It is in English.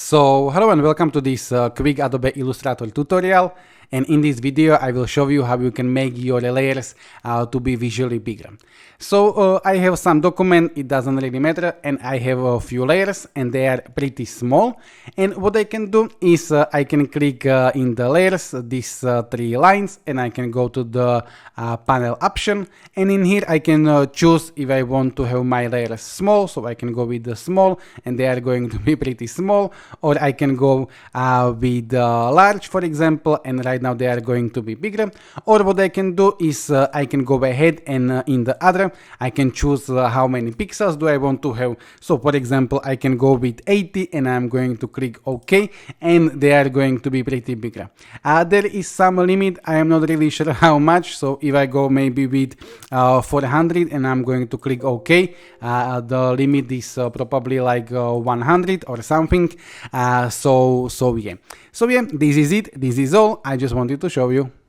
So hello and welcome to this quick Adobe Illustrator tutorial, and in this video I will show you how you can make your layers to be visually bigger. So I have some document, it doesn't really matter, and I have a few layers and they are pretty small, and what I can do is I can click in the layers, these three lines, and I can go to the panel option, and in here I can choose if I want to have my layers small, so I can go with the small and they are going to be pretty small, or I can go with large, for example, and right now they are going to be bigger. Or what I can do is I can go ahead and in the other I can choose how many pixels do I want to have. So for example, I can go with 80 and I'm going to click OK, and they are going to be pretty bigger. There is some limit, I am not really sure how much, so if I go maybe with 400 and I'm going to click OK, the limit is probably like 100 or something. So yeah, this is it, this is all I just wanted to show you.